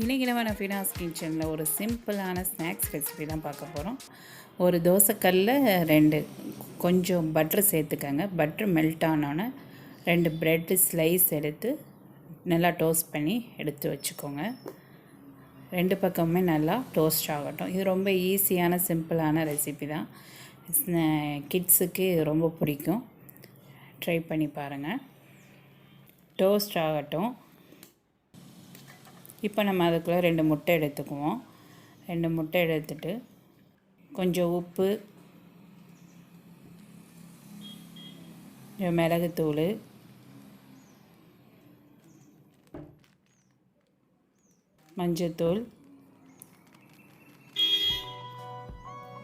இன்றைக்கி நம்ம Nafenas Kitchenல ஒரு சிம்பிளான ஸ்நாக்ஸ் ரெசிபி தான் பார்க்க போகிறோம். ஒரு தோசைக்கல்லில் கொஞ்சம் பட்டர் சேர்த்துக்கங்க. பட்டர் மெல்ட் ஆனோன்னே 2 பிரெட் ஸ்லைஸ் எடுத்து நல்லா டோஸ்ட் பண்ணி எடுத்து வச்சுக்கோங்க. 2 பக்கமுமே நல்லா டோஸ்ட் ஆகட்டும். இது ரொம்ப ஈஸியான சிம்பிளான ரெசிபி தான். கிட்ஸுக்கு ரொம்ப பிடிக்கும். ட்ரை பண்ணி பாருங்கள். டோஸ்ட் ஆகட்டும். இப்போ நம்ம அதுக்குள்ளே 2 முட்டை எடுத்துக்குவோம். 2 முட்டை எடுத்துட்டு கொஞ்சம் உப்பு, மிளகுத்தூள், மஞ்சத்தூள்,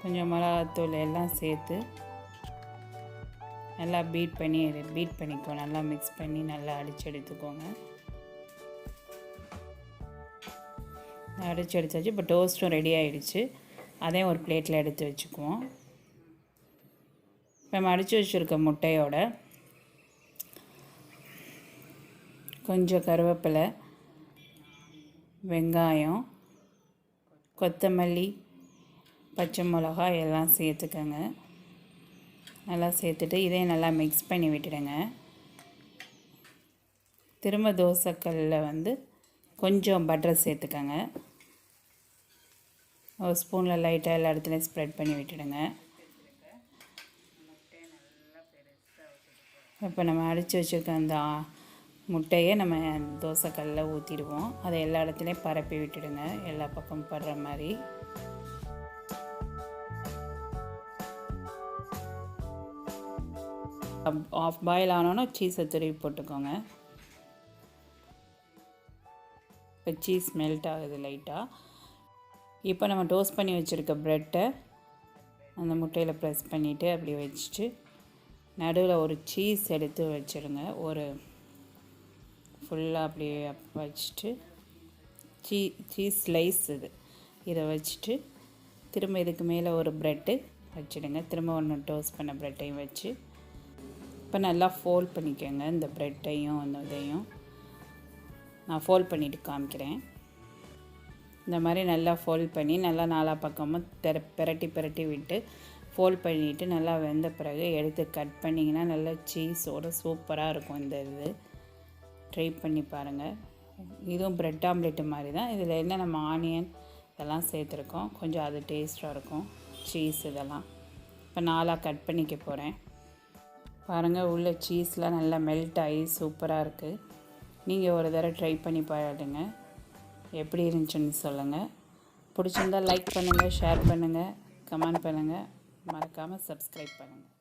கொஞ்சம் மிளகாத்தூள் எல்லாம் சேர்த்து நல்லா பீட் பண்ணிக்கோ. நல்லா மிக்ஸ் பண்ணி நல்லா அடித்து எடுத்துக்கோங்க. அடித்து எடுத்தாச்சு. இப்போ டோஸ்ட்டும் ரெடி ஆகிடுச்சு. அதையும் ஒரு பிளேட்டில் எடுத்து வச்சுக்குவோம். நம்ம அடித்து வச்சுருக்க முட்டையோட கொஞ்சம் கருவேப்பிலை, வெங்காயம், கொத்தமல்லி, பச்சை மிளகாய் எல்லாம் சேர்த்துக்கங்க. நல்லா சேர்த்துட்டு இதையும் நல்லா மிக்ஸ் பண்ணி விட்டுடுங்க. திரும்ப தோசைக்கல்லில் கொஞ்சம் பட்டர் சேர்த்துக்கங்க. ஒரு ஸ்பூனில் லைட்டாக எல்லா இடத்துலையும் ஸ்ப்ரெட் பண்ணி விட்டுடுங்க. இப்போ நம்ம அடித்து வச்சுருக்க அந்த முட்டையை நம்ம தோசைக்கல்லில் ஊற்றிடுவோம். அதை எல்லா இடத்துலையும் பரப்பி விட்டுடுங்க, எல்லா பக்கம் படுற மாதிரி. ஆஃப் பாயில் ஆனோன்னா சீஸை துருவி போட்டுக்கோங்க. இப்போ சீஸ் மெல்ட் ஆகுது லைட்டாக. இப்போ நம்ம டோஸ்ட் பண்ணி வச்சுருக்க ப்ரெட்டை அந்த முட்டையில் ப்ரெஸ் பண்ணிவிட்டு அப்படி வச்சுட்டு நடுவில் ஒரு சீஸ் எடுத்து வச்சுருங்க. ஒரு ஃபுல்லாக அப்படியே வச்சுட்டு சீஸ் ஸ்லைஸ் இதை வச்சுட்டு திரும்ப இதுக்கு மேலே ஒரு ப்ரெட்டு வச்சுடுங்க. திரும்ப ஒன்று டோஸ்ட் பண்ண ப்ரெட்டையும் வச்சு இப்போ நல்லா ஃபோல்ட் பண்ணிக்கோங்க. இந்த ப்ரெட்டையும் அந்த இதையும் நான் ஃபோல்ட் பண்ணிவிட்டு காமிக்கிறேன். இந்த மாதிரி நல்லா ஃபோல்ட் பண்ணி நல்லா நாலா பக்கமும் பிரட்டி விட்டு ஃபோல்ட் பண்ணிவிட்டு நல்லா வெந்த பிறகு எடுத்து கட் பண்ணிங்கன்னா நல்லா சீஸோடு சூப்பராக இருக்கும். இந்த இது ட்ரை பண்ணி பாருங்கள். இதுவும் ப்ரெட் ஆம்லெட்டு மாதிரி தான். இதில் என்ன நம்ம ஆனியன் இதெல்லாம் சேர்த்துருக்கோம். கொஞ்சம் அது டேஸ்ட்டாக இருக்கும். சீஸ் இதெல்லாம் இப்போ நாலாக கட் பண்ணிக்க போகிறேன். பாருங்கள், உள்ள சீஸ்லாம் நல்லா மெல்ட் ஆகி சூப்பராக இருக்குது. நீங்கள் ஒரு தடவை ட்ரை பண்ணி பாருங்க. எப்படி இருந்துச்சுன்னு சொல்லுங்கள். பிடிச்சிருந்தால் லைக் பண்ணுங்கள், ஷேர் பண்ணுங்கள், கமெண்ட் பண்ணுங்கள். மறக்காமல் சப்ஸ்கிரைப் பண்ணுங்கள்.